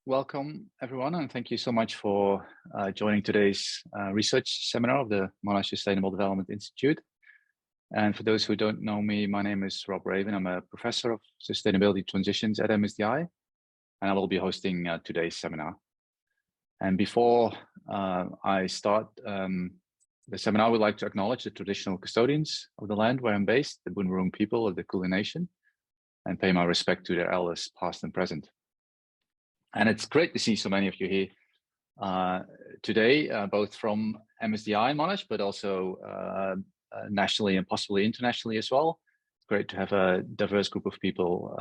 welcome everyone, and thank you so much for joining today's research seminar of the Monash Sustainable Development Institute. And for those who don't know me, my name is Rob Raven. I'm a professor of sustainability transitions at MSDI, and I will be hosting today's seminar. And before I start the seminar, I would like to acknowledge the traditional custodians of the land where I'm based, the Boon Wurrung people of the Kulin Nation, and pay my respect to their elders, past and present. And it's great to see so many of you here today, both from MSDI and Monash, but also nationally and possibly internationally as well. It's great to have a diverse group of people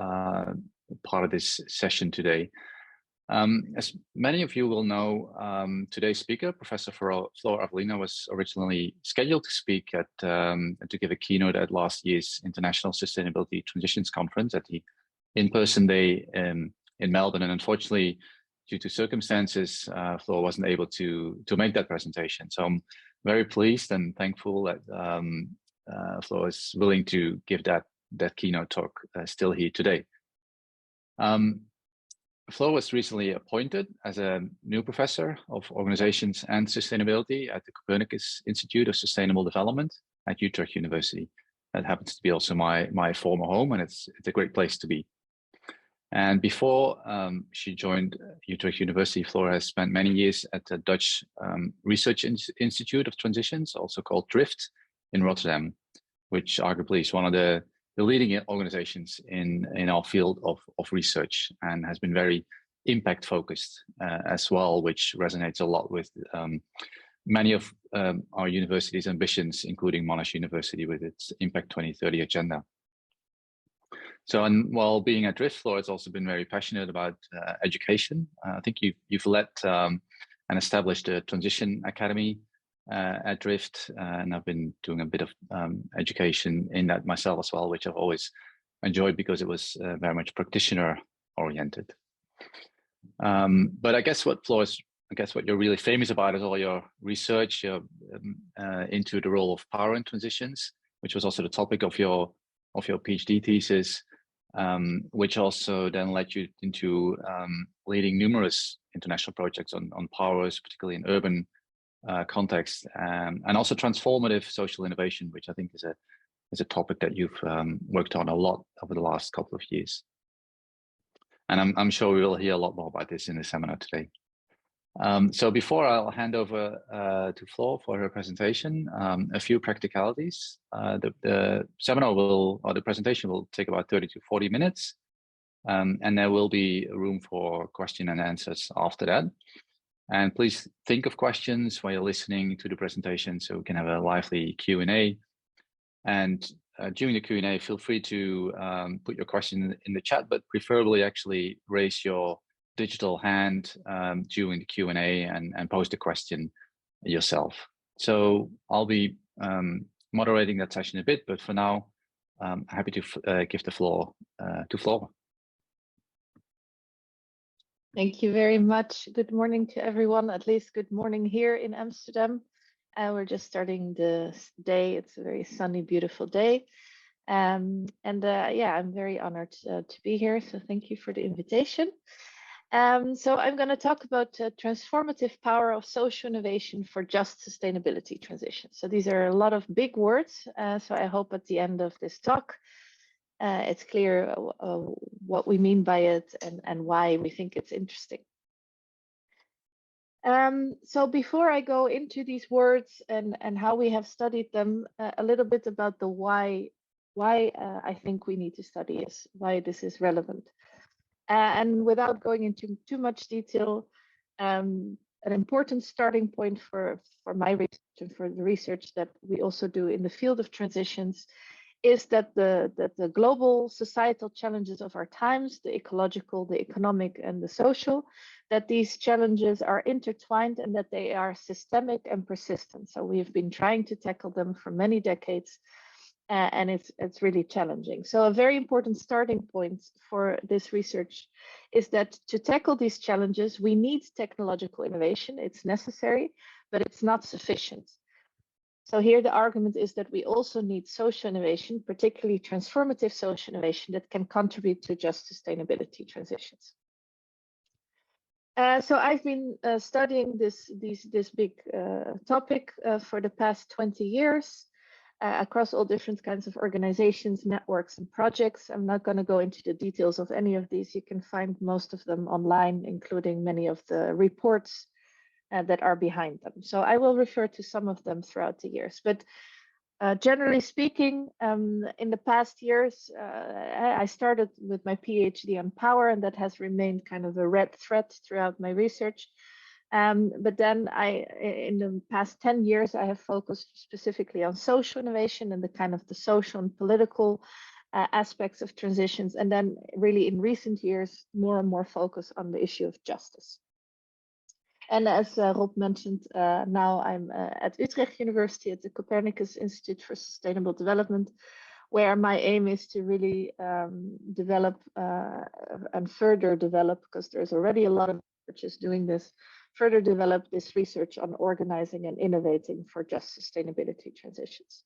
part of this session today. As many of you will know, today's speaker, Professor Flor Avelino, was originally scheduled to speak at to give a keynote at last year's International Sustainability Transitions Conference at the in-person day in Melbourne, and unfortunately, due to circumstances, Flor wasn't able to make that presentation. So I'm very pleased and thankful that Flor is willing to give that keynote talk still here today. Flor was recently appointed as a new professor of organizations and sustainability at the Copernicus Institute of Sustainable Development at Utrecht University. That happens to be also my former home, and it's a great place to be. And before she joined Utrecht University, Flor has spent many years at the Dutch Research Institute of Transitions, also called DRIFT, in Rotterdam, which arguably is one of the leading organizations in our field of research, and has been very impact focused as well, which resonates a lot with many of our university's ambitions, including Monash University with its Impact 2030 agenda. So, and while being at DRIFT, Flor has also been very passionate about education. I think you've led and established a transition academy at DRIFT, and I've been doing a bit of education in that myself as well, which I've always enjoyed because it was very much practitioner oriented. But I guess what you're really famous about is all your research into the role of power in transitions, which was also the topic of your PhD thesis, which also then led you into leading numerous international projects on powers, particularly in urban context, and also transformative social innovation, which I think is a topic that you've worked on a lot over the last couple of years. And I'm sure we will hear a lot more about this in the seminar today. So before I'll hand over to Flor for her presentation, a few practicalities. The seminar the presentation will take about 30 to 40 minutes, and there will be room for question and answers after that. And please think of questions while you're listening to the presentation so we can have a lively Q&A. And during the Q&A, feel free to put your question in the chat, but preferably actually raise your digital hand during the Q&A and post a question yourself. So I'll be moderating that session a bit, but for now, I'm happy to give the floor to Flor. Thank you very much. Good morning to everyone, at least good morning here in Amsterdam. We're just starting the day. It's a very sunny, beautiful day. Yeah, I'm very honored to be here. So thank you for the invitation. So I'm going to talk about the transformative power of social innovation for just sustainability transition. So these are a lot of big words. So I hope at the end of this talk, it's clear what we mean by it and why we think it's interesting. So before I go into these words and how we have studied them, a little bit about the why I think we need to study this, why this is relevant. And without going into too much detail, an important starting point for my research and for the research that we also do in the field of transitions is that the global societal challenges of our times, the ecological, the economic, and the social, that these challenges are intertwined and that they are systemic and persistent. So we have been trying to tackle them for many decades, and it's really challenging. So a very important starting point for this research is that to tackle these challenges, we need technological innovation. It's necessary, but it's not sufficient. So here the argument is that we also need social innovation, particularly transformative social innovation that can contribute to just sustainability transitions. So I've been studying this big topic for the past 20 years across all different kinds of organizations, networks, and projects. I'm not going to go into the details of any of these. You can find most of them online, including many of the reports that are behind them. So I will refer to some of them throughout the years. But generally speaking, in the past years, I started with my PhD on power, and that has remained kind of a red thread throughout my research. But then in the past 10 years, I have focused specifically on social innovation and the kind of the social and political aspects of transitions. And then really in recent years, more and more focus on the issue of justice. And as Rob mentioned, now I'm at Utrecht University at the Copernicus Institute for Sustainable Development, where my aim is to really develop and further develop, because there's already a lot of researchers doing this, further develop this research on organizing and innovating for just sustainability transitions.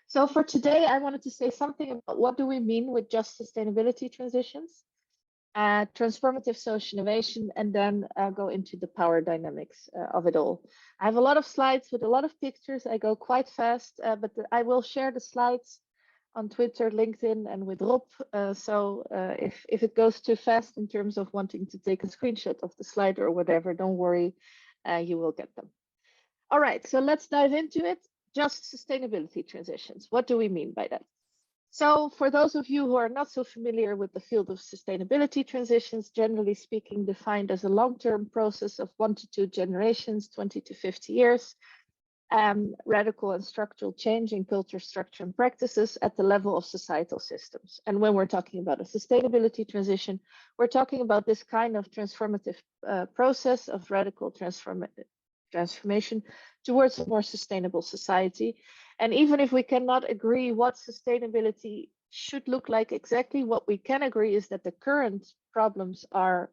So for today, I wanted to say something about what do we mean with just sustainability transitions, transformative social innovation, and then go into the power dynamics of it all. I have a lot of slides with a lot of pictures. I go quite fast, but I will share the slides on Twitter, LinkedIn, and with Rob. So if it goes too fast in terms of wanting to take a screenshot of the slide or whatever, don't worry, you will get them. All right, so let's dive into it. Just sustainability transitions. What do we mean by that? So for those of you who are not so familiar with the field of sustainability transitions, generally speaking, defined as a long-term process of 1 to 2 generations, 20 to 50 years, radical and structural change in culture, structure, and practices at the level of societal systems. And when we're talking about a sustainability transition, we're talking about this kind of transformative process of radical transformation towards a more sustainable society. And even if we cannot agree what sustainability should look like exactly, what we can agree is that the current problems are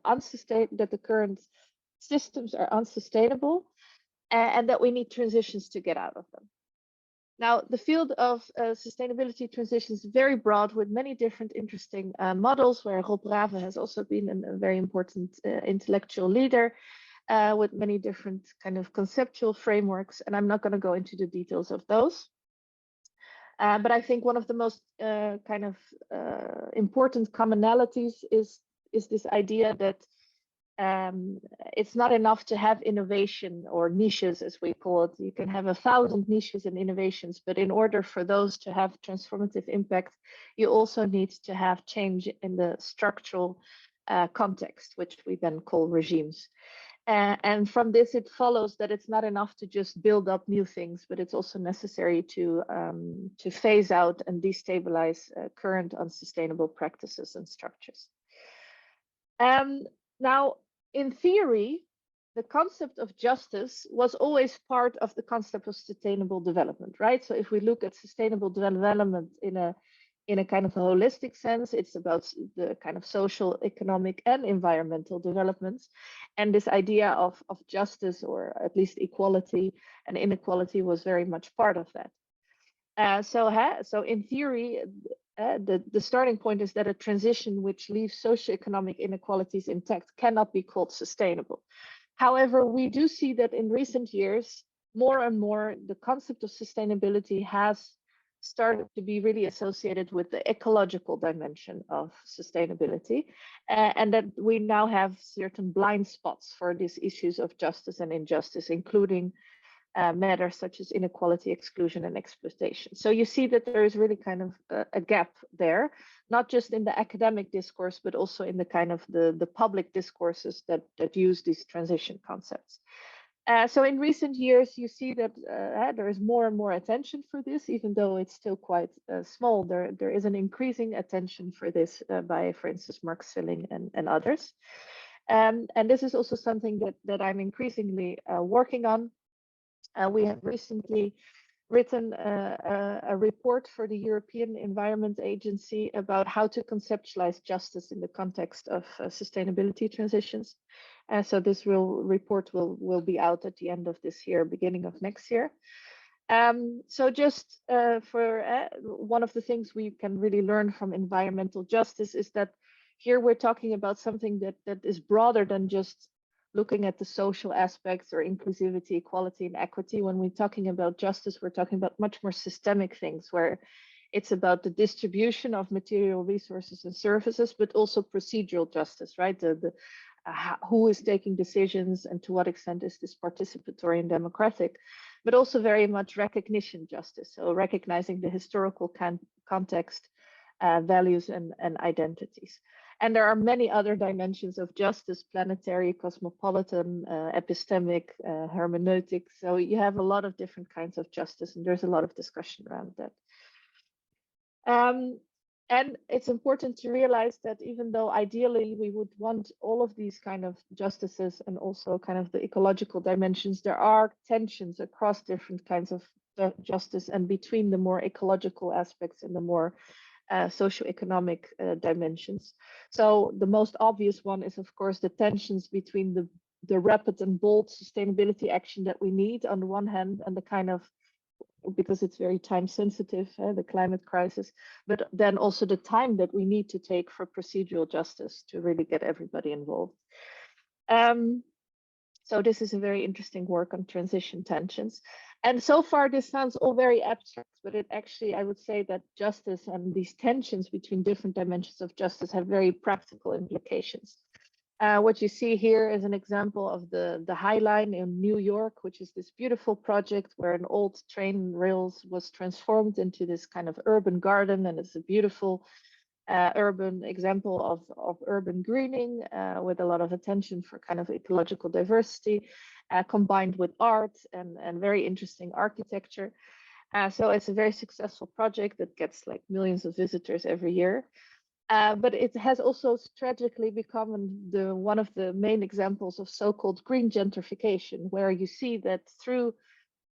unsustainable, that the current systems are unsustainable, and that we need transitions to get out of them. Now, the field of sustainability transitions is very broad with many different interesting models, where Rob Rave has also been a very important intellectual leader. With many different kind of conceptual frameworks, and I'm not going to go into the details of those. But I think one of the most important commonalities is this idea that it's not enough to have innovation or niches, as we call it. You can have 1,000 niches and innovations, but in order for those to have transformative impact, you also need to have change in the structural context, which we then call regimes. And from this, it follows that it's not enough to just build up new things, but it's also necessary to phase out and destabilize current unsustainable practices and structures. Now, in theory, the concept of justice was always part of the concept of sustainable development, right? So if we look at sustainable development in a kind of a holistic sense, it's about the kind of social, economic, and environmental developments. And this idea of justice, or at least equality and inequality, was very much part of that. So in theory, the starting point is that a transition which leaves socioeconomic inequalities intact cannot be called sustainable. However, we do see that in recent years, more and more, the concept of sustainability has started to be really associated with the ecological dimension of sustainability, and that we now have certain blind spots for these issues of justice and injustice, including matters such as inequality, exclusion, and exploitation. So you see that there is really kind of a gap there, not just in the academic discourse, but also in the kind of the public discourses that use these transition concepts. So in recent years, you see that there is more and more attention for this, even though it's still quite small. There is an increasing attention for this by, for instance, Mark Svilling and others. And this is also something that I'm increasingly working on. We have recently written a report for the European Environment Agency about how to conceptualize justice in the context of sustainability transitions. So this report will be out at the end of this year, beginning of next year. So just for one of the things we can really learn from environmental justice is that here we're talking about something that is broader than just looking at the social aspects or inclusivity, equality, and equity. When we're talking about justice, we're talking about much more systemic things, where it's about the distribution of material resources and services, but also procedural justice, right? Who is taking decisions and to what extent is this participatory and democratic, but also very much recognition justice. So recognizing the historical context, values and identities. And there are many other dimensions of justice: planetary, cosmopolitan, epistemic, hermeneutic. So you have a lot of different kinds of justice, and there's a lot of discussion around that. And it's important to realize that even though ideally we would want all of these kind of justices and also kind of the ecological dimensions, there are tensions across different kinds of justice and between the more ecological aspects and the more socioeconomic dimensions. So the most obvious one is, of course, the tensions between the rapid and bold sustainability action that we need on the one hand, and the kind of, because it's very time sensitive, the climate crisis, but then also the time that we need to take for procedural justice to really get everybody involved. So this is a very interesting work on transition tensions. And so far, this sounds all very abstract, but it actually, I would say that justice and these tensions between different dimensions of justice have very practical implications. What you see here is an example of the High Line in New York, which is this beautiful project where an old train rails was transformed into this kind of urban garden, and it's a beautiful urban example of urban greening with a lot of attention for kind of ecological diversity, combined with art and very interesting architecture. So it's a very successful project that gets like millions of visitors every year. But it has also tragically become one of the main examples of so-called green gentrification, where you see that through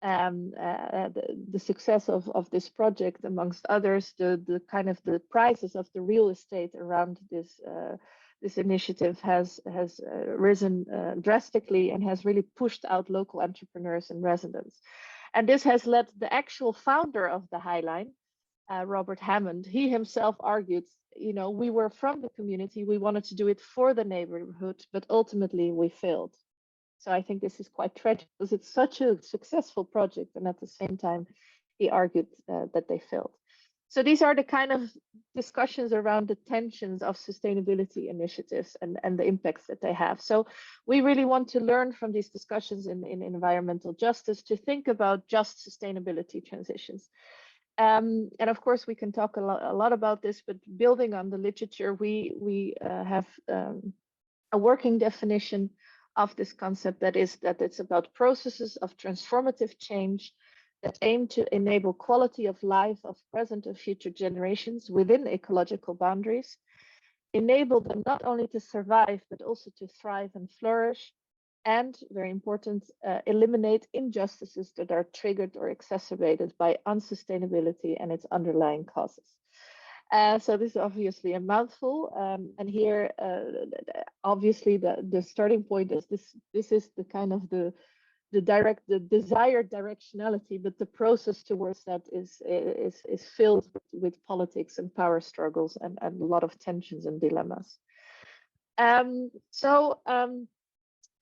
the success of this project, amongst others, the kind of the prices of the real estate around this initiative has risen drastically and has really pushed out local entrepreneurs and residents. And this has led the actual founder of the High Line, Robert Hammond, he himself argued, you know, we were from the community, we wanted to do it for the neighborhood, but ultimately we failed. So I think this is quite tragic because it's such a successful project, and at the same time, he argued that they failed. So these are the kind of discussions around the tensions of sustainability initiatives and the impacts that they have. So we really want to learn from these discussions in environmental justice to think about just sustainability transitions. And of course, we can talk a lot about this, but building on the literature, we have a working definition of this concept that it's about processes of transformative change that aim to enable quality of life of present and future generations within ecological boundaries, enable them not only to survive, but also to thrive and flourish, and, very important, eliminate injustices that are triggered or exacerbated by unsustainability and its underlying causes. So this is obviously a mouthful, and here, obviously, the starting point is this is the kind of the desired directionality, but the process towards that is filled with politics and power struggles and a lot of tensions and dilemmas.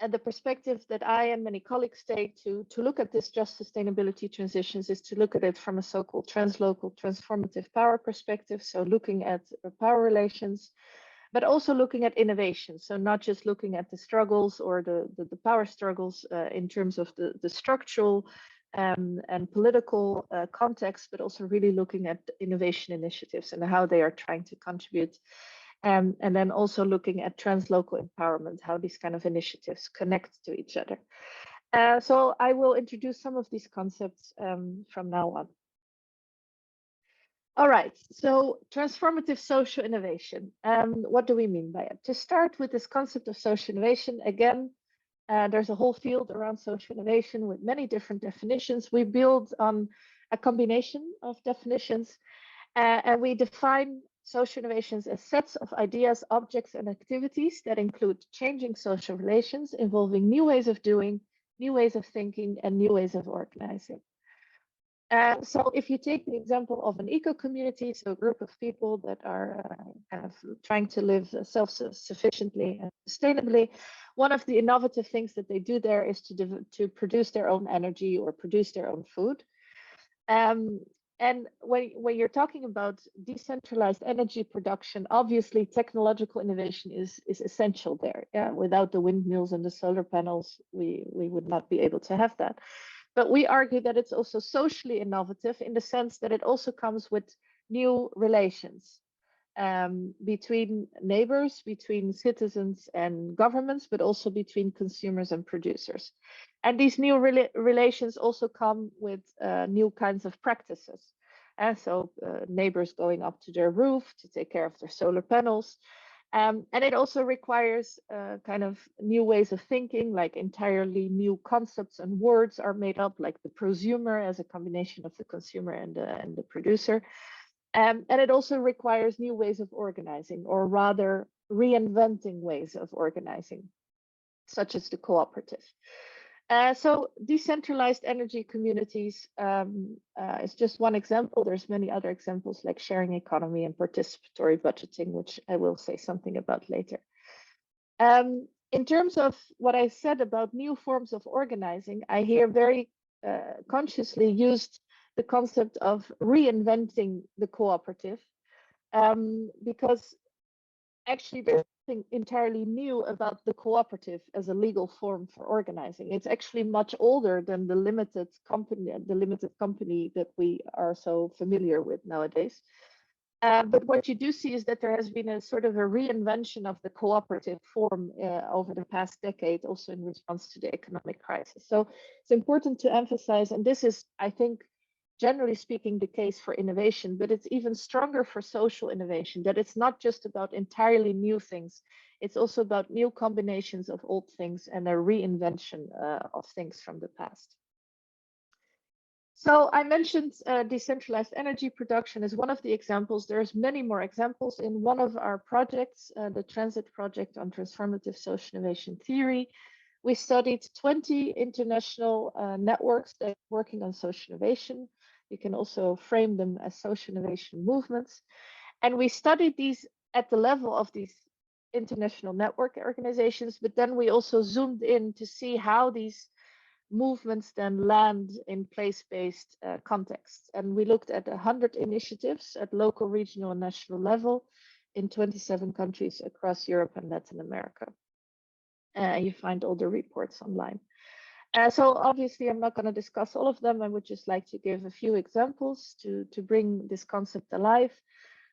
And the perspective that I and many colleagues take to look at this just sustainability transitions is to look at it from a so-called translocal transformative power perspective. So looking at power relations, but also looking at innovation. So not just looking at the struggles or the power struggles in terms of the structural and political context, but also really looking at innovation initiatives and how they are trying to contribute. And then also looking at translocal empowerment, how these kind of initiatives connect to each other. So I will introduce some of these concepts from now on. All right, so transformative social innovation. What do we mean by it? To start with this concept of social innovation, again, there's a whole field around social innovation with many different definitions. We build on a combination of definitions, and we define social innovations as sets of ideas, objects, and activities that include changing social relations, involving new ways of doing, new ways of thinking, and new ways of organizing. So if you take the example of an eco-community, so a group of people that are kind of trying to live self-sufficiently and sustainably, one of the innovative things that they do there is to produce their own energy or produce their own food. And when you're talking about decentralized energy production, obviously technological innovation is essential there. Yeah? Without the windmills and the solar panels, we would not be able to have that. But we argue that it's also socially innovative in the sense that it also comes with new relations between neighbors, between citizens and governments, but also between consumers and producers. And these new relations also come with new kinds of practices. And so neighbors going up to their roof to take care of their solar panels. And it also requires kind of new ways of thinking, like entirely new concepts and words are made up, like the prosumer as a combination of the consumer and the producer. And it also requires new ways of organizing, or rather reinventing ways of organizing, such as the cooperative. So decentralized energy communities is just one example. There's many other examples like sharing economy and participatory budgeting, which I will say something about later. In terms of what I said about new forms of organizing, I here very consciously used the concept of reinventing the cooperative, because actually there's something entirely new about the cooperative as a legal form for organizing. It's actually much older than the limited company that we are so familiar with nowadays. But what you do see is that there has been a sort of a reinvention of the cooperative form over the past decade, also in response to the economic crisis. So it's important to emphasize, and this is, I think, generally speaking, the case for innovation, but it's even stronger for social innovation, that it's not just about entirely new things. It's also about new combinations of old things and a reinvention of things from the past. So I mentioned decentralized energy production as one of the examples. There's many more examples. In one of our projects, the Transit project on transformative social innovation theory, we studied 20 international networks that are working on social innovation. You can also frame them as social innovation movements. And we studied these at the level of these international network organizations, but then we also zoomed in to see how these movements then land in place-based contexts. And we looked at 100 initiatives at local, regional, and national level in 27 countries across Europe and Latin America. You find all the reports online. So obviously, I'm not going to discuss all of them. I would just like to give a few examples to bring this concept alive.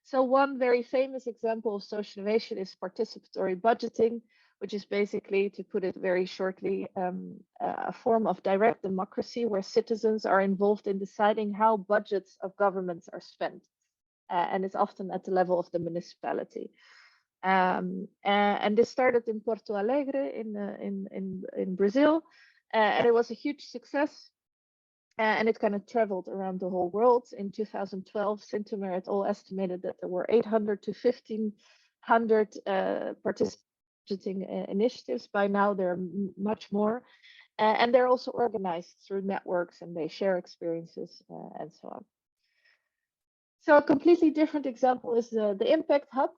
So one very famous example of social innovation is participatory budgeting, which is basically, to put it very shortly, a form of direct democracy where citizens are involved in deciding how budgets of governments are spent. And it's often at the level of the municipality. And this started in Porto Alegre in Brazil, and it was a huge success. And it kind of traveled around the whole world. In 2012, Sintomer et al. Estimated that there were 800 to 1,500 participating initiatives. By now, there are much more. And they're also organized through networks, and they share experiences and so on. So a completely different example is the Impact Hub,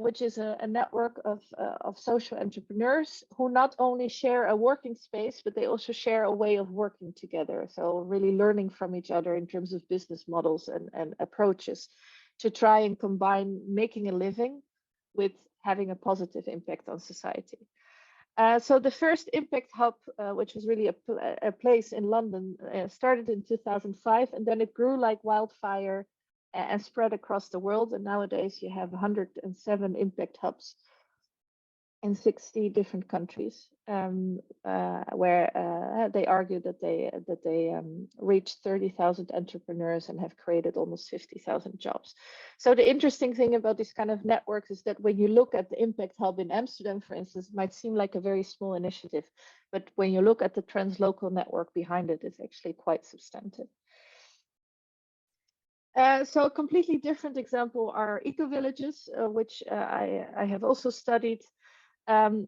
which is a network of social entrepreneurs who not only share a working space, but they also share a way of working together. So really learning from each other in terms of business models and approaches to try and combine making a living with having a positive impact on society. So the first Impact Hub, which was really a place in London, started in 2005, and then it grew like wildfire and spread across the world. And nowadays you have 107 impact hubs in 60 different countries, where they argue that they reached 30,000 entrepreneurs and have created almost 50,000 jobs. So the interesting thing about this kind of networks is that when you look at the Impact Hub in Amsterdam, for instance, it might seem like a very small initiative, but when you look at the translocal network behind it, it's actually quite substantive. So a completely different example are eco-villages, which I have also studied. And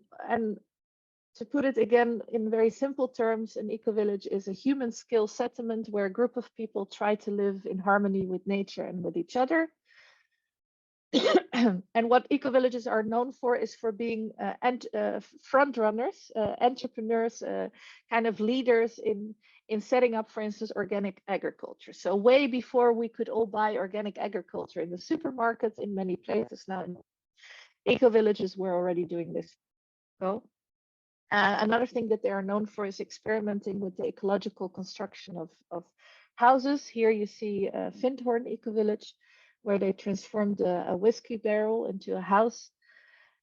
To put it again in very simple terms, an eco-village is a human skill settlement where a group of people try to live in harmony with nature and with each other. And what eco-villages are known for is for being front runners, entrepreneurs, kind of leaders in setting up, for instance, organic agriculture. So way before we could all buy organic agriculture in the supermarkets in many places now, eco-villages were already doing this. So another thing that they are known for is experimenting with the ecological construction of houses. Here you see Vindhorn Eco-Village, where they transformed a whiskey barrel into a house.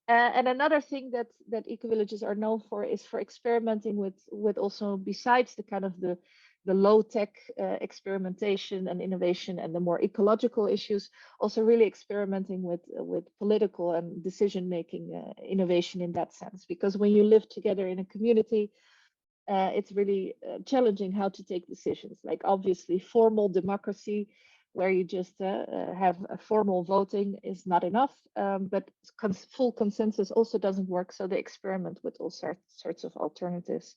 And another thing that eco-villages are known for is for experimenting with also, besides the kind of the low-tech experimentation and innovation and the more ecological issues, also really experimenting with political and decision-making innovation in that sense. Because when you live together in a community, it's really challenging how to take decisions. Like obviously formal democracy, where you just have a formal voting is not enough, but full consensus also doesn't work. So they experiment with all sorts of alternatives,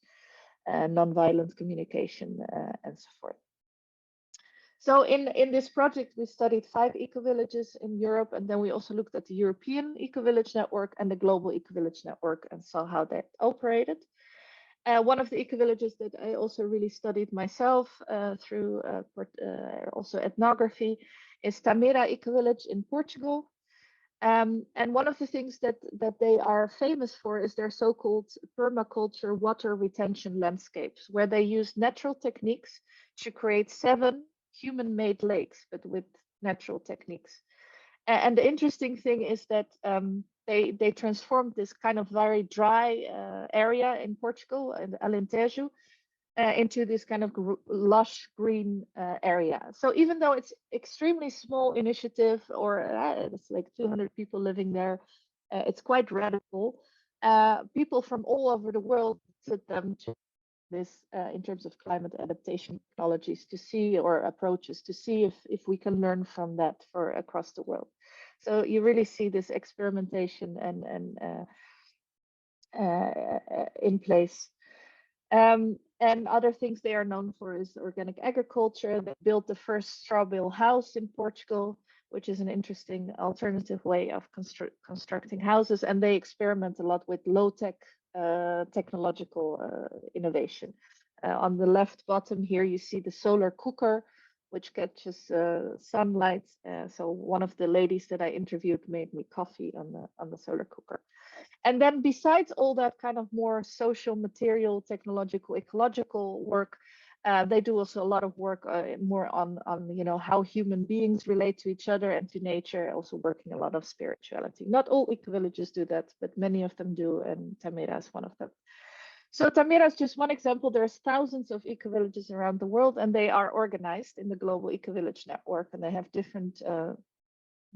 non-violent communication, and so forth. So in this project, we studied 5 eco-villages in Europe, and then we also looked at the European eco-village network and the global eco-village network and saw how that operated. One of the eco-villages that I also really studied myself through also ethnography is Tamera Eco-Village in Portugal. And one of the things that they are famous for is their so-called permaculture water retention landscapes, where they use natural techniques to create 7 human-made lakes, but with natural techniques. And the interesting thing is that they transformed this kind of very dry area in Portugal, in Alentejo, into this kind of lush green area. So even though it's extremely small initiative, or it's like 200 people living there, it's quite radical. People from all over the world visit them to this in terms of climate adaptation technologies to see, or approaches to see if we can learn from that for across the world. So you really see this experimentation and in place. And other things they are known for is organic agriculture. They built the first straw bale house in Portugal, which is an interesting alternative way of constructing houses. And they experiment a lot with low-tech technological innovation. On the left bottom here, you see the solar cooker, which catches sunlight. So one of the ladies that I interviewed made me coffee on the solar cooker. And then besides all that kind of more social, material, technological, ecological work, they do also a lot of work more on how human beings relate to each other and to nature, also working a lot of spirituality. Not all eco-villages do that, but many of them do, and Tamera is one of them. So Tamera is just one example. There's thousands of eco-villages around the world, and they are organized in the global eco-village network, and they have different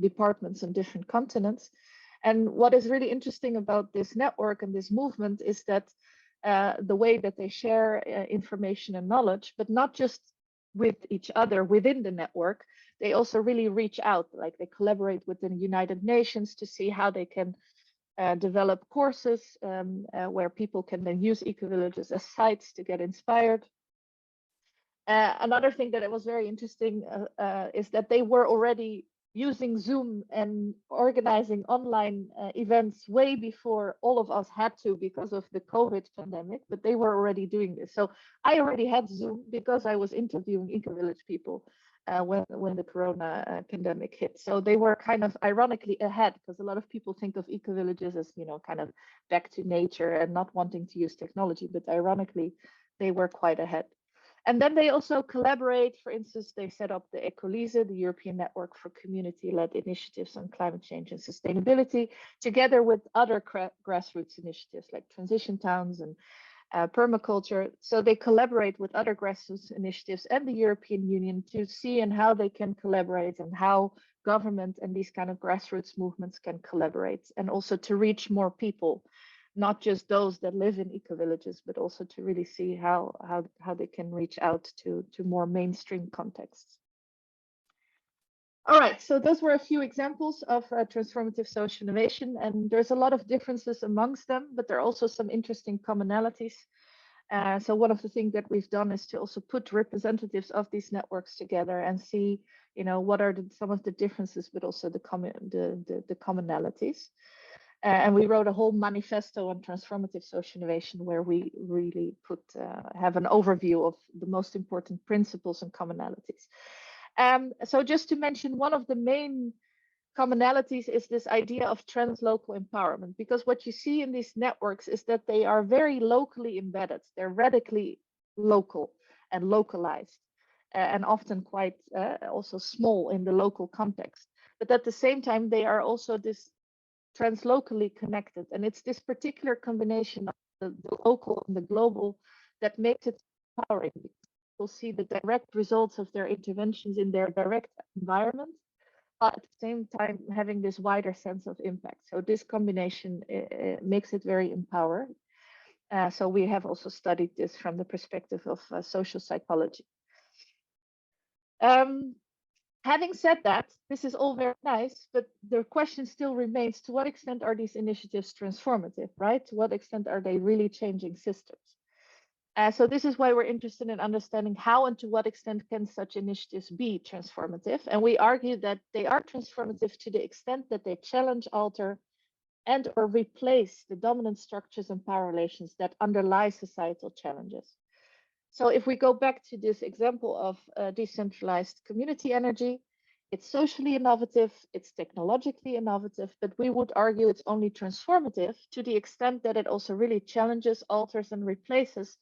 departments on different continents. And what is really interesting about this network and this movement is that the way that they share information and knowledge, but not just with each other within the network, they also really reach out, like they collaborate with the United Nations to see how they can develop courses where people can then use eco-villages as sites to get inspired. Another thing that was very interesting is that they were already using Zoom and organizing online events way before all of us had to because of the COVID pandemic, but they were already doing this. So I already had Zoom because I was interviewing eco-village people when the Corona pandemic hit. So they were kind of ironically ahead, because a lot of people think of eco-villages as, kind of back to nature and not wanting to use technology, but ironically, they were quite ahead. And then they also collaborate. For instance, they set up the Ecolise, the European Network for Community-Led Initiatives on Climate Change and Sustainability, together with other grassroots initiatives like transition towns and permaculture. So they collaborate with other grassroots initiatives and the European Union to see and how they can collaborate, and how government and these kind of grassroots movements can collaborate, and also to reach more people, not just those that live in eco-villages, but also to really see how they can reach out to more mainstream contexts. All right, so those were a few examples of transformative social innovation, and there's a lot of differences amongst them, but there are also some interesting commonalities. So one of the things that we've done is to also put representatives of these networks together and see, what are some of the differences, but also the commonalities. And we wrote a whole manifesto on transformative social innovation where we really have an overview of the most important principles and commonalities. So just to mention, one of the main commonalities is this idea of translocal empowerment, because what you see in these networks is that they are very locally embedded. They're radically local and localized, and often quite also small in the local context. But at the same time, they are also this translocally connected. And it's this particular combination of the local and the global that makes it empowering. People see the direct results of their interventions in their direct environment, but at the same time having this wider sense of impact. So this combination makes it very empowering. So we have also studied this from the perspective of social psychology. Having said that, this is all very nice, but the question still remains, to what extent are these initiatives transformative, right? To what extent are they really changing systems? So this is why we're interested in understanding how and to what extent can such initiatives be transformative. And we argue that they are transformative to the extent that they challenge, alter, and or replace the dominant structures and power relations that underlie societal challenges. So if we go back to this example of decentralized community energy, it's socially innovative, it's technologically innovative, but we would argue it's only transformative to the extent that it also really challenges, alters, and replaces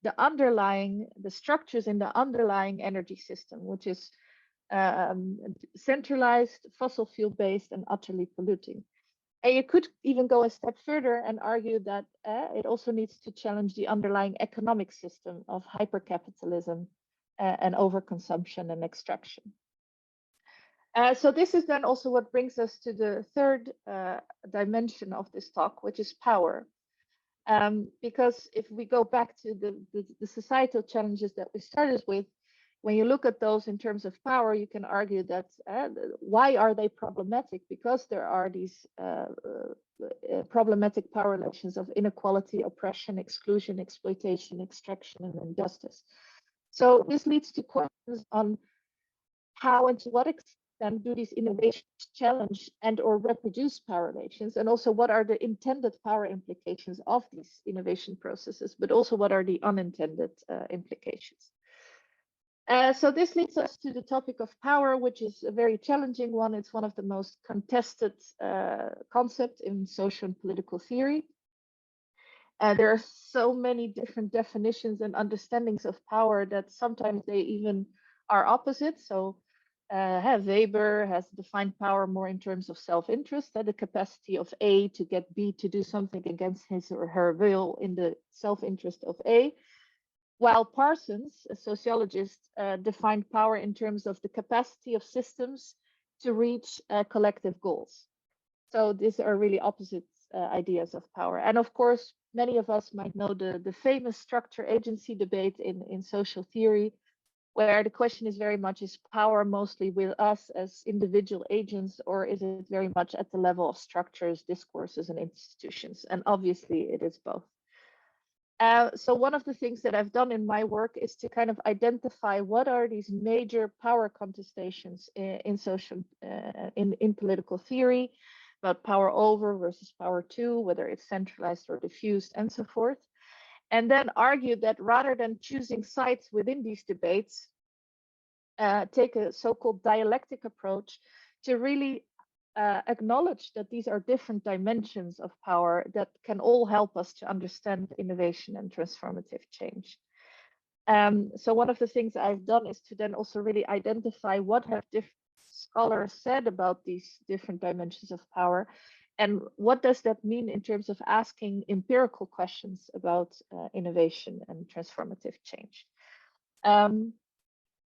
the structures in the underlying energy system, which is centralized, fossil fuel based, and utterly polluting. And you could even go a step further and argue that it also needs to challenge the underlying economic system of hypercapitalism and overconsumption and extraction. So this is then also what brings us to the third dimension of this talk, which is power. Because if we go back to the societal challenges that we started with, when you look at those in terms of power, you can argue that why are they problematic? Because there are these problematic power relations of inequality, oppression, exclusion, exploitation, extraction, and injustice. So this leads to questions on how and to what extent do these innovations challenge and or reproduce power relations, and also what are the intended power implications of these innovation processes, but also what are the unintended implications. So this leads us to the topic of power, which is a very challenging one. It's one of the most contested concepts in social and political theory. There are so many different definitions and understandings of power that sometimes they even are opposite. So Weber has defined power more in terms of self-interest, the capacity of A to get B to do something against his or her will in the self-interest of A. While Parsons, a sociologist, defined power in terms of the capacity of systems to reach collective goals. So these are really opposite ideas of power. And of course, many of us might know the famous structure agency debate in social theory, where the question is very much, is power mostly with us as individual agents, or is it very much at the level of structures, discourses, and institutions? And obviously it is both. So one of the things that I've done in my work is to kind of identify what are these major power contestations in social, in political theory, about power over versus power to, whether it's centralized or diffused, and so forth. And then argue that rather than choosing sides within these debates, take a so-called dialectic approach to really acknowledge that these are different dimensions of power that can all help us to understand innovation and transformative change. So one of the things I've done is to then also really identify what have different scholars said about these different dimensions of power, and what does that mean in terms of asking empirical questions about innovation and transformative change.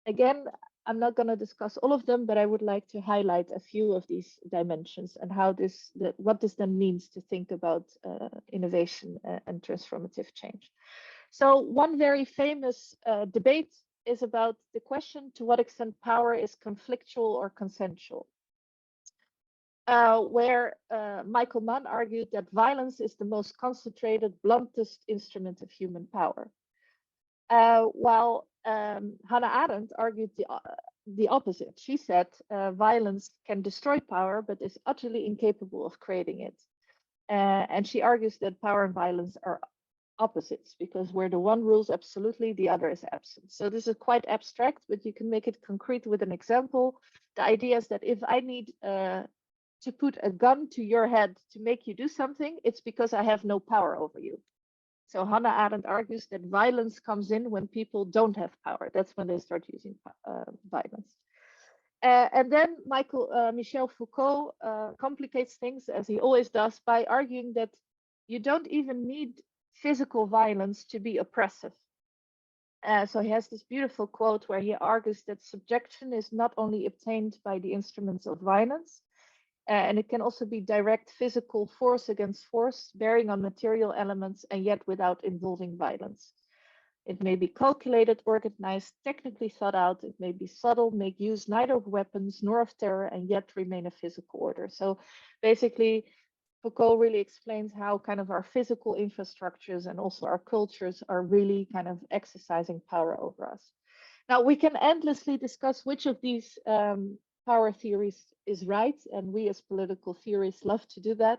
Again, I'm not going to discuss all of them, but I would like to highlight a few of these dimensions and how what this then means to think about innovation and transformative change. So one very famous debate is about the question to what extent power is conflictual or consensual. Where Michael Mann argued that violence is the most concentrated, bluntest instrument of human power. While Hannah Arendt argued the opposite. She said violence can destroy power, but is utterly incapable of creating it. And she argues that power and violence are opposites, because where the one rules absolutely, the other is absent. So this is quite abstract, but you can make it concrete with an example. The idea is that if I need to put a gun to your head to make you do something, it's because I have no power over you. So Hannah Arendt argues that violence comes in when people don't have power. That's when they start using violence. And then Michel Foucault complicates things, as he always does, by arguing that you don't even need physical violence to be oppressive. So he has this beautiful quote where he argues that subjection is not only obtained by the instruments of violence, and it can also be direct physical force against force, bearing on material elements, and yet without involving violence. It may be calculated, organized, technically thought out. It may be subtle, make use neither of weapons nor of terror, and yet remain a physical order. So basically, Foucault really explains how kind of our physical infrastructures and also our cultures are really kind of exercising power over us. Now, we can endlessly discuss which of these power theories is right, and we as political theorists love to do that.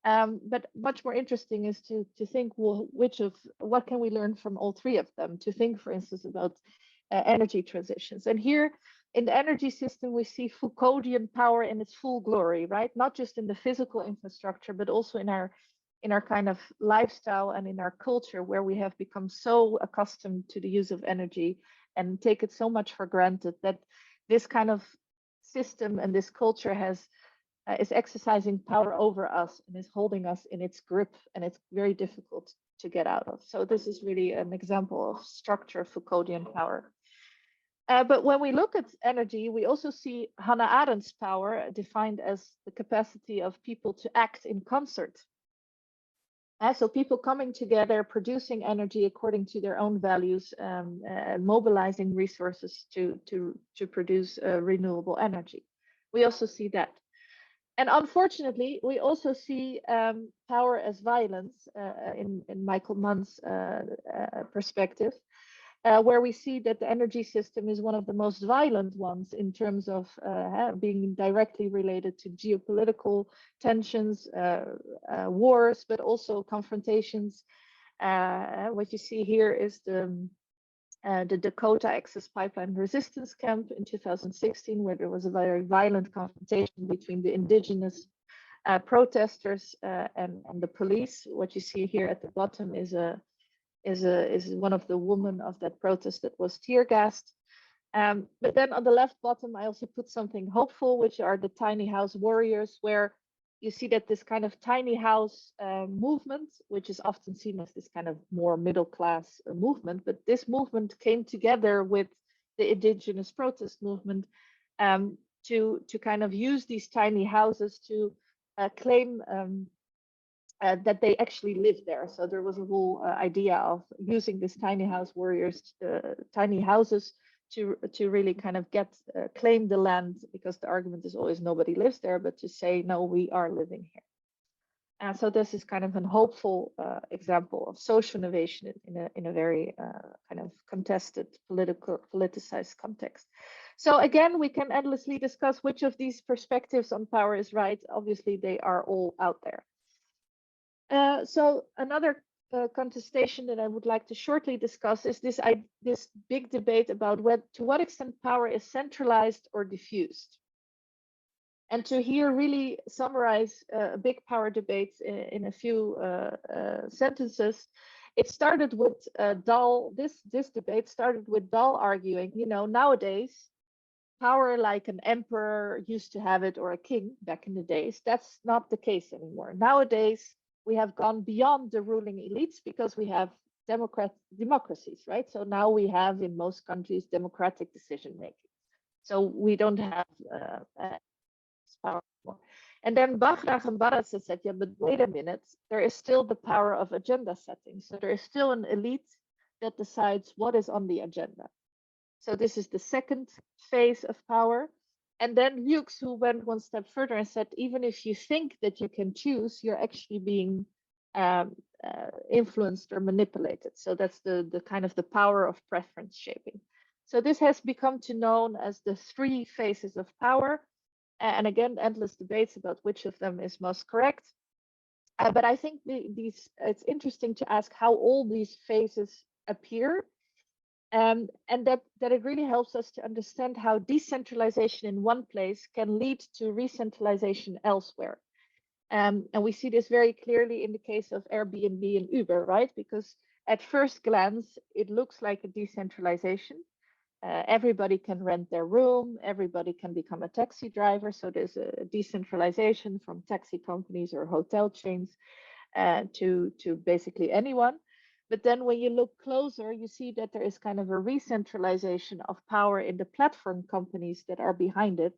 But much more interesting is to think, well, what can we learn from all three of them? To think, for instance, about energy transitions. And here in the energy system, we see Foucauldian power in its full glory, right? Not just in the physical infrastructure, but also in our kind of lifestyle and in our culture, where we have become so accustomed to the use of energy and take it so much for granted that this kind of system and this culture is exercising power over us and is holding us in its grip, and it's very difficult to get out of. So this is really an example of structure of Foucauldian power. But when we look at energy, we also see Hannah Arendt's power defined as the capacity of people to act in concert. So people coming together, producing energy according to their own values, mobilizing resources to produce renewable energy. We also see that. And unfortunately, we also see power as violence in Michael Mann's perspective, where we see that the energy system is one of the most violent ones in terms of being directly related to geopolitical tensions, wars, but also confrontations. What you see here is the Dakota Access Pipeline Resistance Camp in 2016, where there was a very violent confrontation between the indigenous protesters and the police. What you see here at the bottom is one of the women of that protest that was tear gassed. But then on the left bottom, I also put something hopeful, which are the tiny house warriors, where you see that this kind of tiny house movement, which is often seen as this kind of more middle class movement, but this movement came together with the indigenous protest movement to kind of use these tiny houses to claim that they actually live there. So there was a whole idea of using this tiny house warriors, tiny houses to really kind of claim the land, because the argument is always nobody lives there, but to say, no, we are living here. And so this is kind of an hopeful example of social innovation in a very kind of contested, politicized context. So again, we can endlessly discuss which of these perspectives on power is right. Obviously, they are all out there. So another contestation that I would like to shortly discuss is this big debate about to what extent power is centralized or diffused. And to here really summarize a big power debate in a few sentences, it started with Dahl. This debate started with Dahl arguing, nowadays, power like an emperor used to have it, or a king back in the days, that's not the case anymore. Nowadays, we have gone beyond the ruling elites because we have democracies, right? So now we have in most countries democratic decision making. So we don't have power anymore. And then Baghdad and Barat said, yeah, but wait a minute, there is still the power of agenda setting. So there is still an elite that decides what is on the agenda. So this is the second phase of power. And then Hughes, who went one step further and said, even if you think that you can choose, you're actually being influenced or manipulated. So that's the kind of the power of preference shaping. So this has become to known as the three phases of power. And again, endless debates about which of them is most correct. But I think it's interesting to ask how all these phases appear, and that it really helps us to understand how decentralization in one place can lead to re-centralization elsewhere. And we see this very clearly in the case of Airbnb and Uber, right? Because at first glance, it looks like a decentralization. Everybody can rent their room, everybody can become a taxi driver. So there's a decentralization from taxi companies or hotel chains to basically anyone. But then when you look closer, you see that there is kind of a re-centralization of power in the platform companies that are behind it,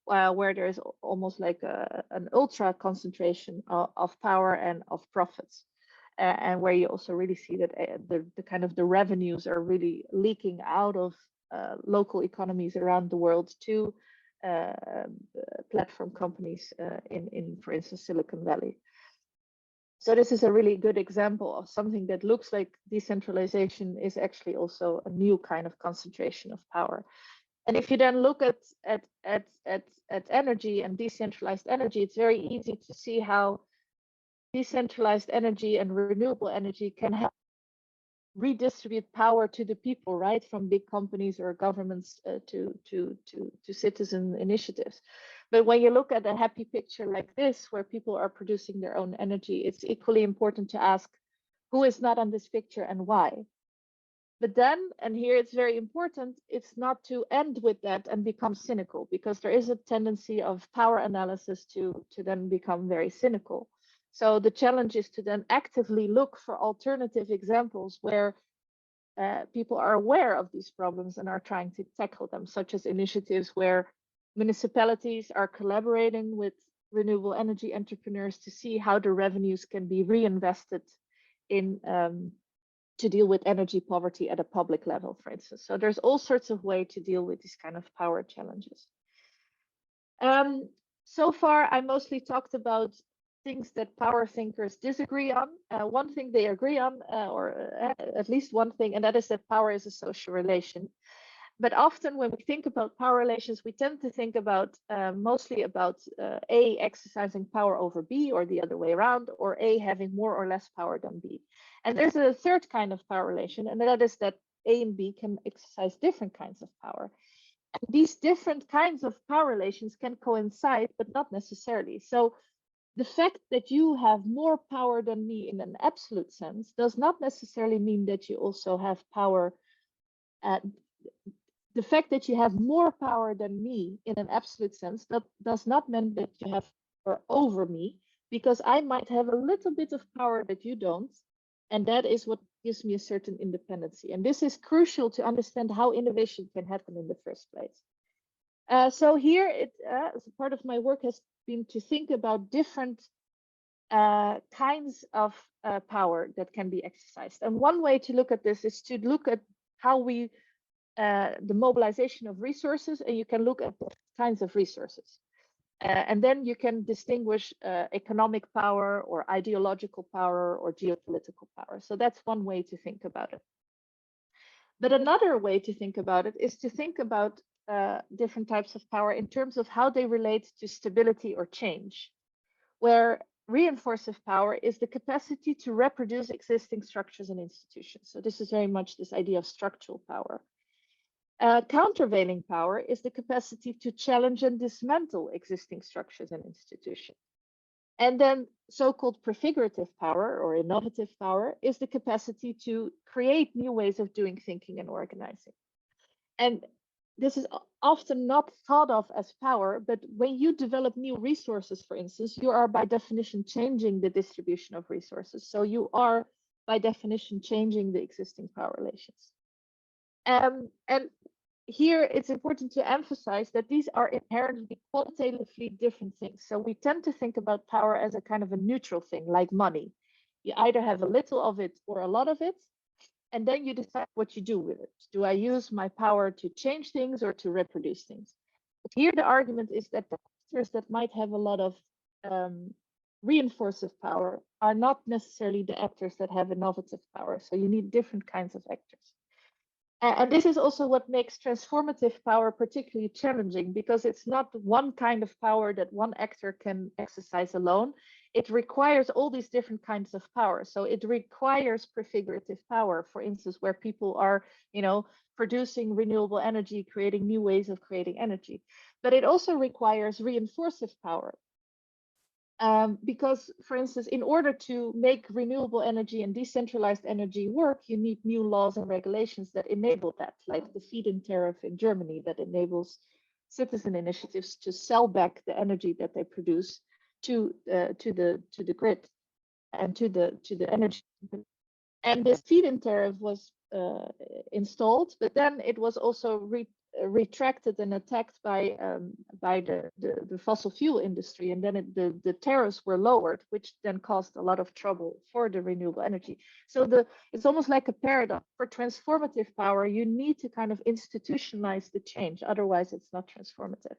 where there is almost like an ultra concentration of power and of profits. And where you also really see that the kind of the revenues are really leaking out of local economies around the world to platform companies in, for instance, Silicon Valley. So this is a really good example of something that looks like decentralization is actually also a new kind of concentration of power. And if you then look at energy and decentralized energy, it's very easy to see how decentralized energy and renewable energy can help redistribute power to the people, right, from big companies or governments to citizen initiatives. But when you look at a happy picture like this, where people are producing their own energy, it's equally important to ask who is not on this picture and why. But then, and here it's very important, it's not to end with that and become cynical, because there is a tendency of power analysis to then become very cynical. So the challenge is to then actively look for alternative examples where people are aware of these problems and are trying to tackle them, such as initiatives where municipalities are collaborating with renewable energy entrepreneurs to see how the revenues can be reinvested in to deal with energy poverty at a public level, for instance. So there's all sorts of ways to deal with these kind of power challenges. So far, I mostly talked about things that power thinkers disagree on. One thing they agree on, or at least one thing, and that is that power is a social relation. But often when we think about power relations, we tend to think about mostly about A exercising power over B, or the other way around, or A having more or less power than B. And there's a third kind of power relation, and that is that A and B can exercise different kinds of power. And these different kinds of power relations can coincide, but not necessarily. So the fact that you have more power than me in an absolute sense does not necessarily mean that you also have power. The fact that you have more power than me in an absolute sense, that does not mean that you have power over me, because I might have a little bit of power that you don't. And that is what gives me a certain independency. And this is crucial to understand how innovation can happen in the first place. So here, as a part of my work has been to think about different kinds of power that can be exercised. And one way to look at this is to look at how we the mobilization of resources, and you can look at kinds of resources. And then you can distinguish economic power or ideological power or geopolitical power. So that's one way to think about it. But another way to think about it is to think about different types of power in terms of how they relate to stability or change, where reinforcive power is the capacity to reproduce existing structures and institutions. So this is very much this idea of structural power. Countervailing power is the capacity to challenge and dismantle existing structures and institutions. And then so-called prefigurative power or innovative power is the capacity to create new ways of doing thinking and organizing. And this is often not thought of as power, but when you develop new resources, for instance, you are by definition changing the distribution of resources. So you are by definition changing the existing power relations. And here it's important to emphasize that these are inherently qualitatively different things. So we tend to think about power as a kind of a neutral thing, like money. You either have a little of it or a lot of it. and then you decide what you do with it. Do I use my power to change things or to reproduce things? But here the argument is that the actors that might have a lot of reinforcive power are not necessarily the actors that have innovative power. So you need different kinds of actors. And this is also what makes transformative power particularly challenging, because it's not one kind of power that one actor can exercise alone. It requires all these different kinds of power. So it requires prefigurative power, for instance, where people are, producing renewable energy, creating new ways of creating energy. But it also requires reinforcive power. Because, for instance, in order to make renewable energy and decentralized energy work, you need new laws and regulations that enable that, like the feed-in tariff in Germany that enables citizen initiatives to sell back the energy that they produce to the grid and to the energy. And this feed-in tariff was installed, but then it was also retracted and attacked by the fossil fuel industry, and then the tariffs were lowered, which then caused a lot of trouble for the renewable energy. So it's almost like a paradox. For transformative power, you need to kind of institutionalize the change, otherwise it's not transformative.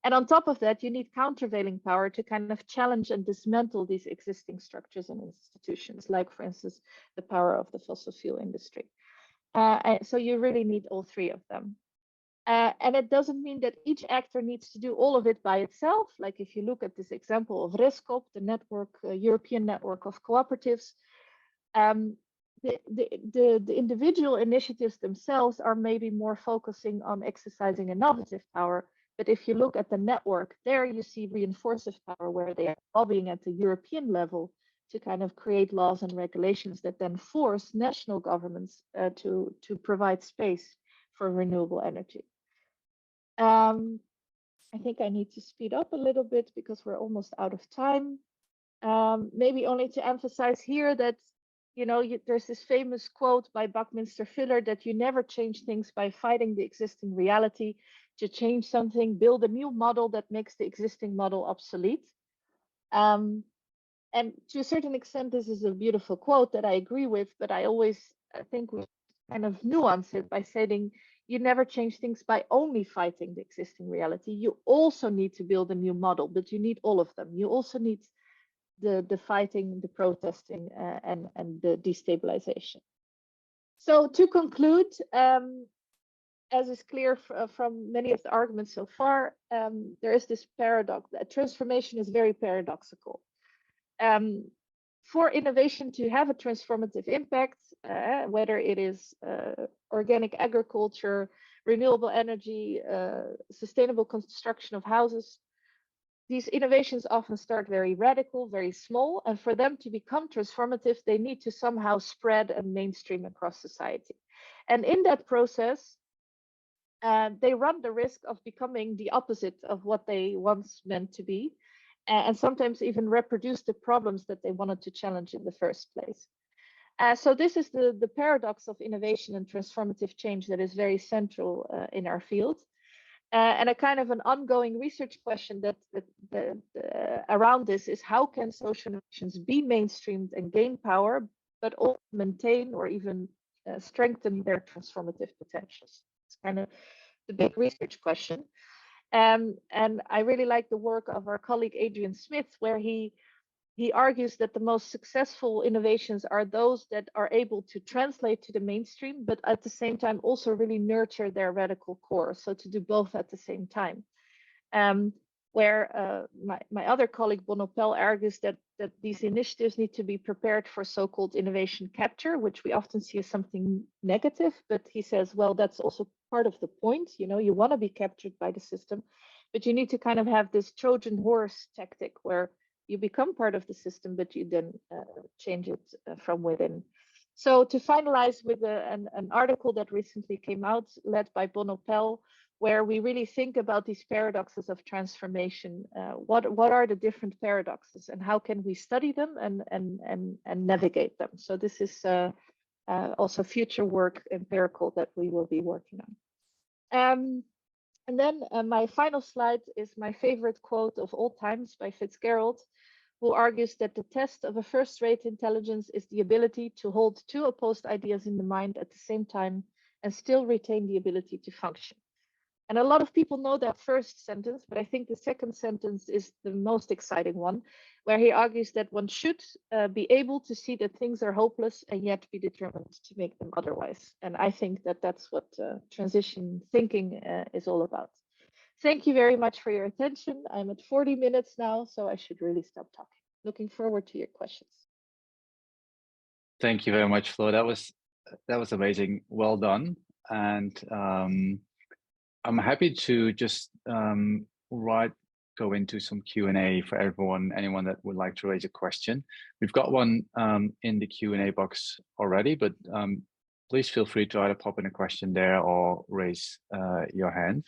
And on top of that, you need countervailing power to kind of challenge and dismantle these existing structures and institutions, like, for instance, the power of the fossil fuel industry. So you really need all three of them. And it doesn't mean that each actor needs to do all of it by itself. Like if you look at this example of RESCOP, the network, European network of cooperatives, the individual initiatives themselves are maybe more focusing on exercising innovative power. But if you look at the network, there you see reinforcive power, where they are lobbying at the European level to kind of create laws and regulations that then force national governments to provide space for renewable energy. I think I need to speed up a little bit because we're almost out of time. Maybe only to emphasize here that, there's this famous quote by Buckminster Fuller that you never change things by fighting the existing reality. To change something, build a new model that makes the existing model obsolete. And to a certain extent, this is a beautiful quote that I agree with, but I think we kind of nuance it by saying you never change things by only fighting the existing reality. You also need to build a new model, but you need all of them. You also need the fighting, the protesting, and the destabilization. So to conclude, as is clear from many of the arguments so far, there is this paradox that transformation is very paradoxical. For innovation to have a transformative impact, whether it is organic agriculture, renewable energy, sustainable construction of houses, these innovations often start very radical, very small, and for them to become transformative, they need to somehow spread and mainstream across society. And in that process, they run the risk of becoming the opposite of what they once meant to be, and sometimes even reproduce the problems that they wanted to challenge in the first place. So this is the paradox of innovation and transformative change that is very central in our field. And a kind of an ongoing research question that around this is, how can social innovations be mainstreamed and gain power, but also maintain or even strengthen their transformative potentials? It's kind of the big research question. And I really like the work of our colleague Adrian Smith, where he argues that the most successful innovations are those that are able to translate to the mainstream, but at the same time also really nurture their radical core. So to do both at the same time. Where my other colleague Bono Pell argues that these initiatives need to be prepared for so-called innovation capture, which we often see as something negative, but he says, well, that's also part of the point. You want to be captured by the system, but you need to kind of have this Trojan horse tactic where you become part of the system, but you then change it from within. So to finalize with an article that recently came out, led by Bono Pell, where we really think about these paradoxes of transformation. What are the different paradoxes, and how can we study them and navigate them? So this is also future work, empirical, that we will be working on. And then my final slide is my favorite quote of all times by Fitzgerald, who argues that the test of a first-rate intelligence is the ability to hold two opposed ideas in the mind at the same time and still retain the ability to function. And a lot of people know that first sentence, but I think the second sentence is the most exciting one, where he argues that one should be able to see that things are hopeless and yet be determined to make them otherwise. And I think that that's what transition thinking is all about. Thank you very much for your attention. I'm at 40 minutes now, so I should really stop talking. Looking forward to your questions. Thank you very much, Flor. That was amazing. Well done. And I'm happy to just go into some Q&A for anyone that would like to raise a question. We've got one in the Q&A box already, but please feel free to either pop in a question there or raise your hand.